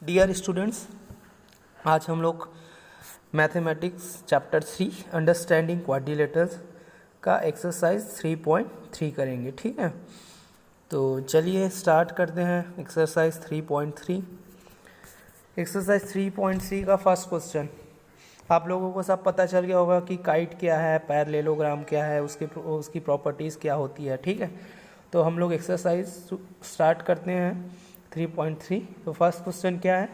Dear students, आज हम लोग मैथमेटिक्स चैप्टर 3 अंडरस्टैंडिंग क्वाड्रिलेटरल्स का एक्सरसाइज 3.3 करेंगे। ठीक है, तो चलिए स्टार्ट करते हैं एक्सरसाइज 3.3। एक्सरसाइज 3.3 का फर्स्ट क्वेश्चन आप लोगों को सब पता चल गया होगा कि काइट क्या है, पैरेललोग्राम क्या है, उसकी प्रॉपर्टीज़ क्या होती है। ठीक है, तो हम लोग एक्सरसाइज स्टार्ट करते हैं 3.3। तो फर्स्ट क्वेश्चन क्या है,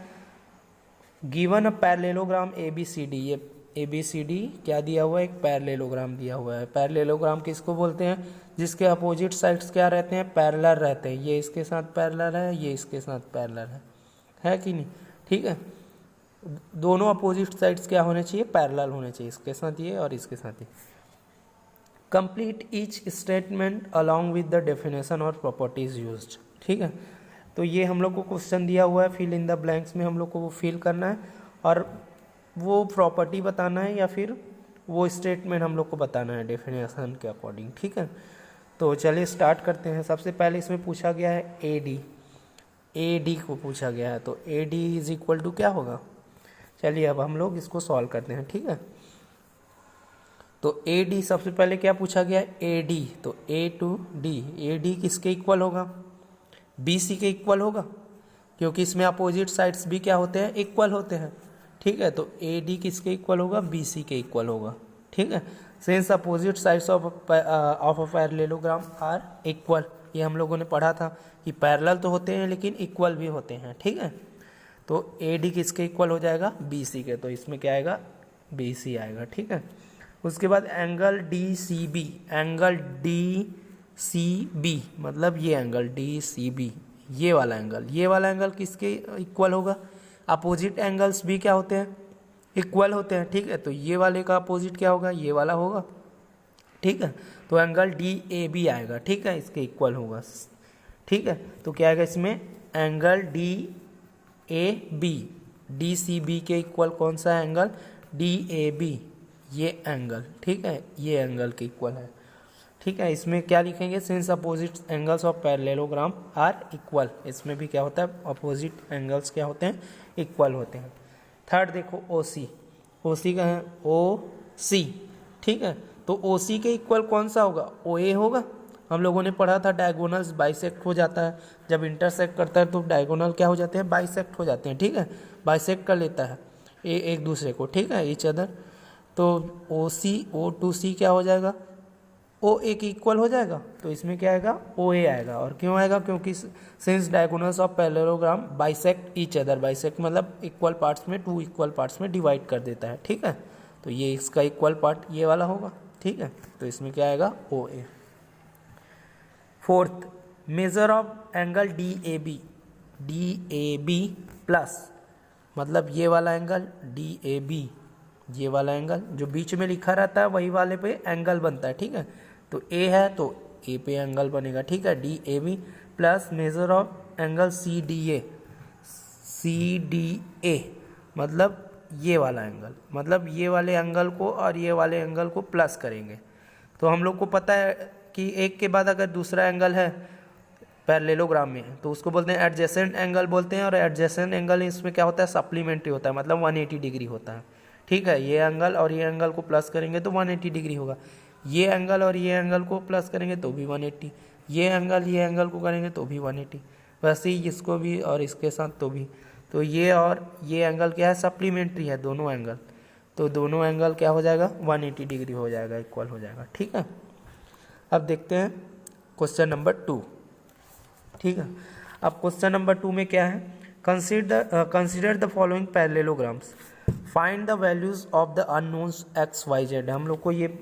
गिवन अ पैरेललोग्राम ABCD। ये ABCD क्या दिया हुआ है, एक पैरेललोग्राम दिया हुआ है। पैरेललोग्राम किसको बोलते हैं, जिसके अपोजिट साइड्स क्या रहते हैं, पैरेलल रहते हैं। ये इसके साथ पैरेलल है, ये इसके साथ पैरेलल है कि नहीं। ठीक है, दोनों अपोजिट साइड्स क्या होने चाहिए, पैरेलल होने चाहिए, इसके साथ ये और इसके साथ ये। Complete each statement along with the definition और प्रॉपर्टीज यूज्ड। ठीक है, तो ये हम लोग को क्वेश्चन दिया हुआ है, फिल इन द ब्लैंक्स में हम लोग को वो फिल करना है और वो प्रॉपर्टी बताना है या फिर वो स्टेटमेंट हम लोग को बताना है डेफिनेशन के अकॉर्डिंग। ठीक है, तो चलिए स्टार्ट करते हैं। सबसे पहले इसमें पूछा गया है AD को पूछा गया है, तो AD इज इक्वल टू क्या होगा। चलिए अब हम लोग इसको सॉल्व करते हैं। ठीक है, तो AD सबसे पहले क्या पूछा गया है, AD, तो A to D, AD किसके इक्वल होगा, BC के इक्वल होगा, क्योंकि इसमें अपोजिट साइड्स भी क्या होते हैं, इक्वल होते हैं। ठीक है, तो AD किसके इक्वल होगा, BC के इक्वल होगा। ठीक है, since opposite sides of a parallelogram are equal, ये हम लोगों ने पढ़ा था कि पैरेलल तो होते हैं लेकिन इक्वल भी होते हैं। ठीक है, तो AD किसके इक्वल हो जाएगा, BC के, तो इसमें क्या आएगा, BC आएगा। ठीक है, उसके बाद एंगल DCB, एंगल DCB मतलब ये एंगल DCB, ये वाला एंगल किसके इक्वल होगा, अपोजिट एंगल्स भी क्या होते हैं, इक्वल होते हैं। ठीक है, तो ये वाले का अपोजिट क्या होगा, ये वाला होगा। ठीक है, तो एंगल DAB आएगा। ठीक है, इसके इक्वल होगा। ठीक है, तो क्या आएगा इसमें, एंगल DAB, DCB के इक्वल कौन सा एंगल, DAB, ये एंगल। ठीक है, ये एंगल के इक्वल है। ठीक है, इसमें क्या लिखेंगे, since opposite angles of parallelogram are equal, इसमें भी क्या होता है, अपोजिट एंगल्स क्या होते हैं, इक्वल होते हैं। थर्ड देखो OC का है, OC। ठीक है, तो OC के इक्वल कौन सा होगा, OA होगा। हम लोगों ने पढ़ा था डायगोनल्स बाइसेक्ट हो जाता है, जब इंटरसेक्ट करता है तो डायगोनल क्या हो जाते हैं, बाइसेक्ट हो जाते हैं। ठीक है, बाइसेक्ट कर लेता है एक दूसरे को। ठीक है, ईच अदर, तो OC O to C क्या हो जाएगा, OA के इक्वल हो जाएगा, तो इसमें क्या आएगा, OA आएगा। और क्यों आएगा, क्योंकि since diagonals of parallelogram bisect each other, bisect मतलब इक्वल पार्ट्स में, 2 इक्वल पार्ट्स में डिवाइड कर देता है। ठीक है, तो ये इसका इक्वल पार्ट ये वाला होगा। ठीक है, तो इसमें क्या आएगा, OA। Fourth, measure of angle DAB plus, मतलब ये वाला एंगल DAB, ये वाला एंगल जो बीच में लिखा रहता है वही वाले पे एंगल बनता है। ठीक है, तो A है तो A पे एंगल बनेगा। ठीक है, DAB plus measure of angle CDA मतलब ये वाला एंगल, मतलब ये वाले एंगल को और ये वाले एंगल को प्लस करेंगे। तो हम लोग को पता है कि एक के बाद अगर दूसरा एंगल है पैरेललोग्राम में तो उसको बोलते हैं एडजेसेंट एंगल बोलते हैं, और एडजेसेंट एंगल इसमें क्या होता है, सप्लीमेंट्री होता है, मतलब 180 डिग्री होता है। ठीक है, ये एंगल और ये एंगल को प्लस करेंगे तो 180 डिग्री होगा, ये एंगल और ये एंगल को प्लस करेंगे तो भी 180, ये एंगल को करेंगे तो भी 180, वैसे ही इसको भी और इसके साथ तो भी। तो ये और ये एंगल क्या है, सप्लीमेंट्री है दोनों एंगल, तो दोनों एंगल क्या हो जाएगा, 180 डिग्री हो जाएगा, इक्वल हो जाएगा। ठीक है, अब देखते हैं क्वेश्चन नंबर 2। ठीक है, अब क्वेश्चन नंबर 2 में क्या है, consider the following parallelograms, find the values of the unknowns XYZ। हम लोग को ये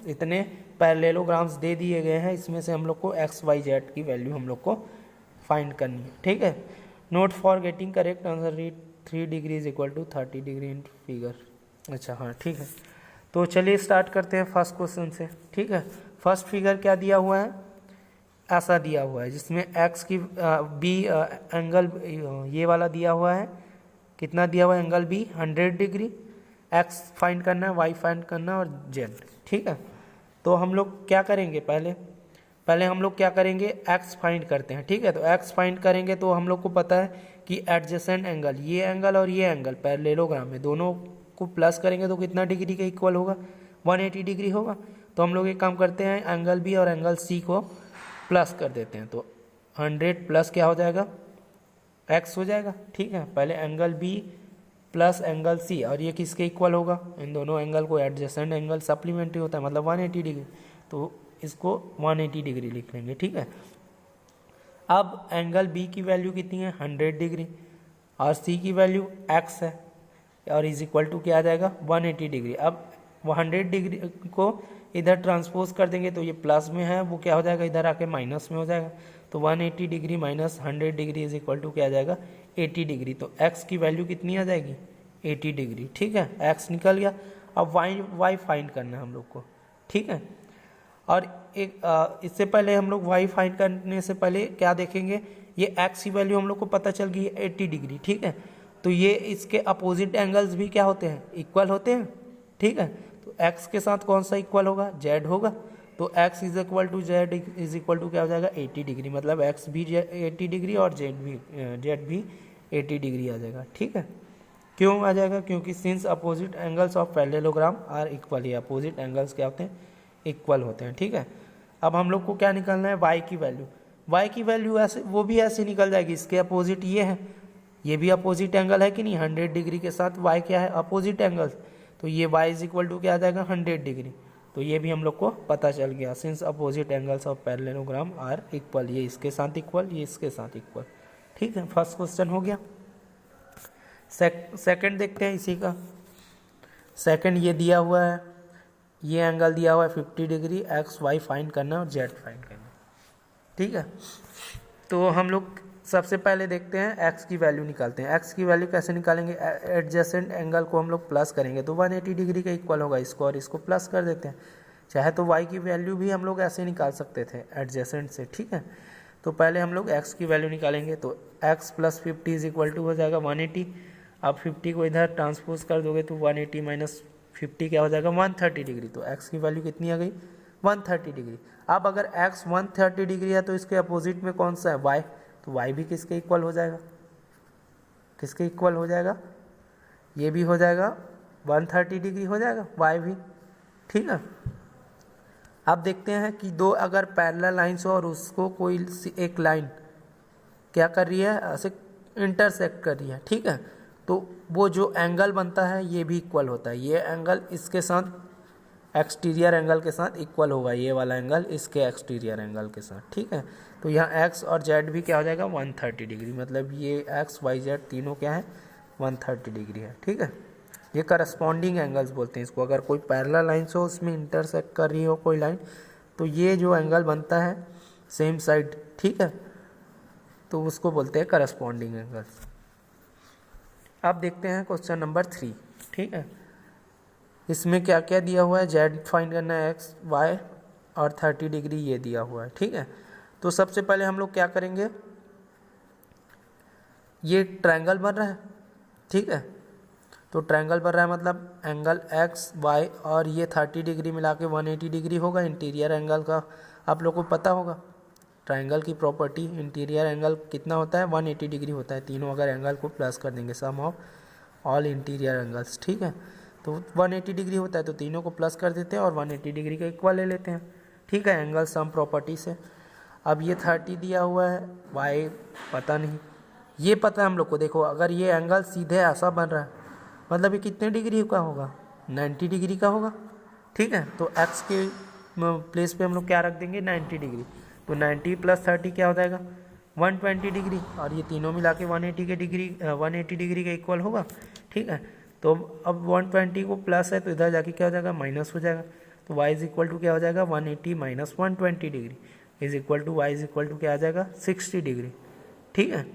इतने पैरेललोग्राम्स दे दिए गए हैं, इसमें से हम लोग को XYZ की वैल्यू हम लोग को फाइंड करनी है। ठीक है, note for getting correct answer, read 3 degree is equal to 30 degree in figure. अच्छा हाँ, ठीक है, तो चलिए स्टार्ट करते हैं फर्स्ट क्वेश्चन से। ठीक है, फर्स्ट फिगर क्या दिया हुआ है, ऐसा दिया हुआ है जिसमें X की B एंगल ये वाला दिया हुआ है, कितना दिया हुआ है, angle B 100 degree, X find करना है, Y फाइंड करना है और Z। ठीक है, तो हम लोग क्या करेंगे, पहले हम लोग क्या करेंगे, X फाइंड करते हैं। ठीक है, तो X फाइंड करेंगे तो हम लोग को पता है कि एडजेसेंट एंगल, ये एंगल और ये एंगल पैरेललोग्राम में दोनों को प्लस करेंगे तो कितना डिग्री का इक्वल होगा, 180 डिग्री होगा। तो हम लोग एक काम करते हैं, एंगल बी और एंगल सी को प्लस कर देते हैं। तो 100 प्लस क्या हो जाएगा, एक्स हो जाएगा। ठीक है, पहले angle B plus angle C, और ये किसके इक्वल होगा, इन दोनों एंगल को एडजेसेंट एंगल सप्लीमेंट्री होता है, मतलब 180 डिग्री, तो इसको 180 डिग्री लिख लेंगे। ठीक है, अब एंगल बी की वैल्यू कितनी है, 100 डिग्री, और सी की वैल्यू एक्स है, और इज इक्वल टू क्या आ जाएगा, 180 डिग्री। अब 100 डिग्री को इधर ट्रांसपोज कर देंगे तो ये प्लस में है, वो क्या हो जाएगा, इधर आके माइनस में हो जाएगा। तो 180 degree minus 100 degree is equal to क्या आ जाएगा, 80 डिग्री। तो x की वैल्यू कितनी आ जाएगी, 80 डिग्री। ठीक है, x निकल गया। अब y फाइंड करना है हम लोग को। ठीक है, और एक इससे पहले हम लोग y फाइंड करने से पहले क्या देखेंगे, ये x की वैल्यू हम लोग को पता चल गई 80 डिग्री। ठीक है, तो ये इसके अपोजिट एंगल्स भी क्या होते हैं, इक्वल होते हैं। ठीक है, तो x के साथ कौन सा इक्वल होगा, z होगा। तो x is equal to z is equal to क्या हो जाएगा, 80 डिग्री, मतलब x भी 80 डिग्री और z भी 80 डिग्री आ जाएगा। ठीक है, क्यों आ जाएगा, क्योंकि since opposite angles of parallelogram are equal, ये अपोजिट एंगल्स क्या होते हैं, इक्वल होते हैं। ठीक है, अब हम लोग को क्या निकालना है, y की वैल्यू। y की वैल्यू ऐसे वो भी ऐसे निकल जाएगी, इसके अपोजिट ये है, ये भी अपोजिट एंगल है कि नहीं, 100 डिग्री के साथ y क्या है, अपोजिट एंगल, तो ये y इज इक्वल टू क्या आ जाएगा, 100 डिग्री। तो ये भी हम लोग को पता चल गया, since opposite angles of parallelogram are equal, ये इसके साथ इक्वल, ये इसके साथ इक्वल। ठीक है, फर्स्ट क्वेश्चन हो गया। सेकंड देखते हैं इसी का। सेकंड ये दिया हुआ है, ये एंगल दिया हुआ है 50 डिग्री, एक्स वाई फाइंड करना है और जेड फाइंड करना है। ठीक है, तो हम लोग सबसे पहले देखते हैं एक्स की वैल्यू निकालते हैं। एक्स की वैल्यू कैसे निकालेंगे, एडजेसेंट एंगल को हम लोग प्लस करेंगे तो 180 डिग्री का इक्वल होगा, इसको और इसको प्लस कर देते हैं। चाहे तो वाई की वैल्यू भी हम लोग ऐसे निकाल सकते थे एडजेसेंट से। ठीक है, तो पहले हम लोग एक्स की वैल्यू निकालेंगे, तो x plus 50 is equal to हो जाएगा 180। आप 50 को इधर ट्रांसपोज कर दोगे तो 180 माइनस 50 क्या हो जाएगा, 130 डिग्री। तो एक्स की वैल्यू कितनी आ गई, 130 डिग्री। अब अगर एक्स 130 डिग्री है तो इसके अपोजिट में कौन सा है, वाई, तो वाई भी किसके इक्वल हो जाएगा, किसके इक्वल हो जाएगा, ये भी हो जाएगा 130 डिग्री हो जाएगा वाई भी। ठीक है, अब देखते हैं कि दो अगर पैरेलल लाइन्स हो और उसको कोई एक लाइन क्या कर रही है, ऐसे इंटरसेक्ट कर रही है। ठीक है, तो वो जो एंगल बनता है ये भी इक्वल होता है, ये एंगल इसके साथ एक्सटीरियर एंगल के साथ इक्वल होगा, ये वाला एंगल इसके एक्सटीरियर एंगल के साथ। ठीक है, तो यहाँ एक्स और जेड भी क्या हो जाएगा, 130 डिग्री, मतलब ये एक्स वाई जेड तीनों क्या है, 130 डिग्री है। ठीक है, ये करस्पॉन्डिंग एंगल्स बोलते हैं इसको। अगर कोई पैरेलल लाइन्स हो उसमें इंटरसेक्ट कर रही हो कोई लाइन, तो ये जो एंगल बनता है सेम साइड, ठीक है, तो उसको बोलते हैं करस्पॉन्डिंग एंगल्स। अब देखते हैं क्वेश्चन नंबर 3। ठीक है, इसमें क्या क्या दिया हुआ है, जेड फाइंड करना है, एक्स वाई और 30 डिग्री ये दिया हुआ है। ठीक है, तो सबसे पहले हम लोग क्या करेंगे, ये ट्रायंगल बन रहा है। ठीक है, तो ट्रायंगल बन रहा है मतलब एंगल एक्स वाई और ये 30 डिग्री मिला के 180 डिग्री होगा। इंटीरियर एंगल का आप लोग को पता होगा, ट्रायंगल की प्रॉपर्टी इंटीरियर एंगल कितना होता है, 180 डिग्री होता है। तीनों अगर एंगल को प्लस कर देंगे, सम ऑफ ऑल इंटीरियर एंगल्स। ठीक है, तो 180 डिग्री होता है तो तीनों को प्लस कर देते हैं और 180 डिग्री का इक्वल ले लेते हैं। ठीक है, एंगल सम प्रॉपर्टी से। अब ये 30 दिया हुआ है, वाई पता नहीं, ये पता है हम लोग को। देखो अगर ये एंगल सीधे ऐसा बन रहा है मतलब ये कितने डिग्री का होगा, 90 डिग्री का होगा। ठीक है, तो एक्स के प्लेस पे हम लोग क्या रख देंगे, 90 डिग्री। तो 90 प्लस 30 क्या हो जाएगा, 120 डिग्री, और ये तीनों मिला के 180 डिग्री का इक्वल होगा। ठीक है, तो अब 120 को प्लस है तो इधर जाके क्या हो जाएगा, माइनस हो जाएगा। तो y इज इक्वल टू क्या हो जाएगा, 180 minus 120 degree is equal to y is equal to क्या आ जाएगा, 60 डिग्री। ठीक है,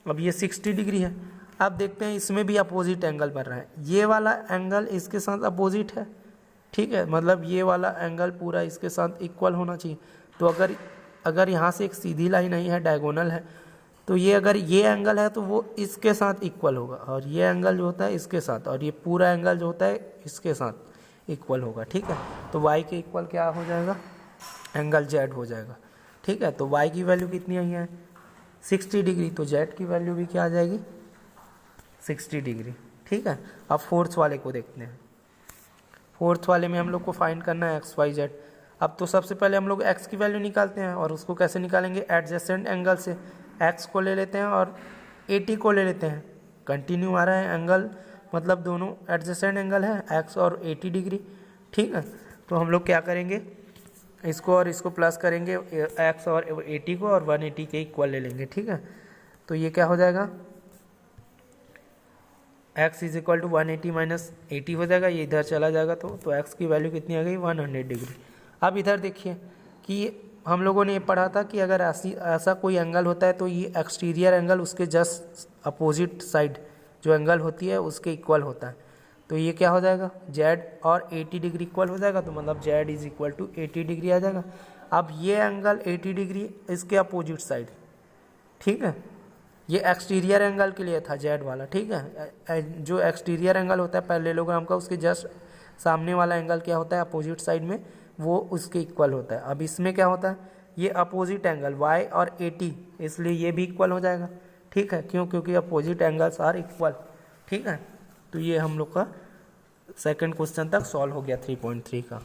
अब ये 60 डिग्री है। अब देखते हैं इसमें भी अपोजिट एंगल बन रहा है, ये वाला एंगल इसके साथ अपोजिट है। ठीक है, मतलब ये वाला एंगल पूरा इसके साथ इक्वल होना चाहिए। तो अगर यहाँ से एक सीधी लाइन नहीं है, डायगोनल है, तो ये अगर ये एंगल है तो वो इसके साथ इक्वल होगा, और ये एंगल जो होता है इसके साथ, और ये पूरा एंगल जो होता है इसके साथ इक्वल होगा। ठीक है, तो y के इक्वल क्या हो जाएगा, एंगल z हो जाएगा। ठीक है, तो y की वैल्यू कितनी आई है, 60 डिग्री, तो जेड की वैल्यू भी क्या आ जाएगी 60 डिग्री। ठीक है, अब फोर्थ वाले को देखते हैं। फोर्थ वाले में हम लोग को फाइंड करना है एक्स वाई जेड। अब तो सबसे पहले हम लोग एक्स की वैल्यू निकालते हैं, और उसको कैसे निकालेंगे, एडजेसेंट एंगल से। एक्स को ले लेते हैं और 80 को ले लेते हैं, कंटिन्यू आ रहा है एंगल, मतलब दोनों एडजेसेंट एंगल है एक्स और 80 डिग्री। ठीक है, तो हम लोग क्या करेंगे, इसको और इसको प्लस करेंगे, एक्स और 80 को, और 180 के इक्वल ले लेंगे। ठीक है, तो ये क्या हो जाएगा, x is equal to 180 minus 80 हो जाएगा, ये इधर चला जाएगा, तो x की वैल्यू कितनी आ गई 100 डिग्री। अब इधर देखिए कि हम लोगों ने ये पढ़ा था कि अगर ऐसा कोई एंगल होता है तो ये एक्सटीरियर एंगल उसके जस्ट अपोजिट साइड जो एंगल होती है उसके इक्वल होता है। तो ये क्या हो जाएगा, z और 80 डिग्री इक्वल हो जाएगा, तो मतलब z is equal to 80 degree आ जाएगा। अब ये एंगल 80 डिग्री इसके अपोजिट साइड, ठीक है, ये एक्सटीरियर एंगल के लिए था जेड वाला। ठीक है, जो एक्सटीरियर एंगल होता है पैरेललोग्राम का, उसके जस्ट सामने वाला एंगल क्या होता है अपोजिट साइड में, वो उसके इक्वल होता है। अब इसमें क्या होता है, ये अपोजिट एंगल y और 80, इसलिए ये भी इक्वल हो जाएगा। ठीक है, क्यों, क्योंकि अपोजिट एंगल्स आर इक्वल। ठीक है, तो ये हम लोग का सेकंड क्वेश्चन तक सॉल्व हो गया 3.3 का।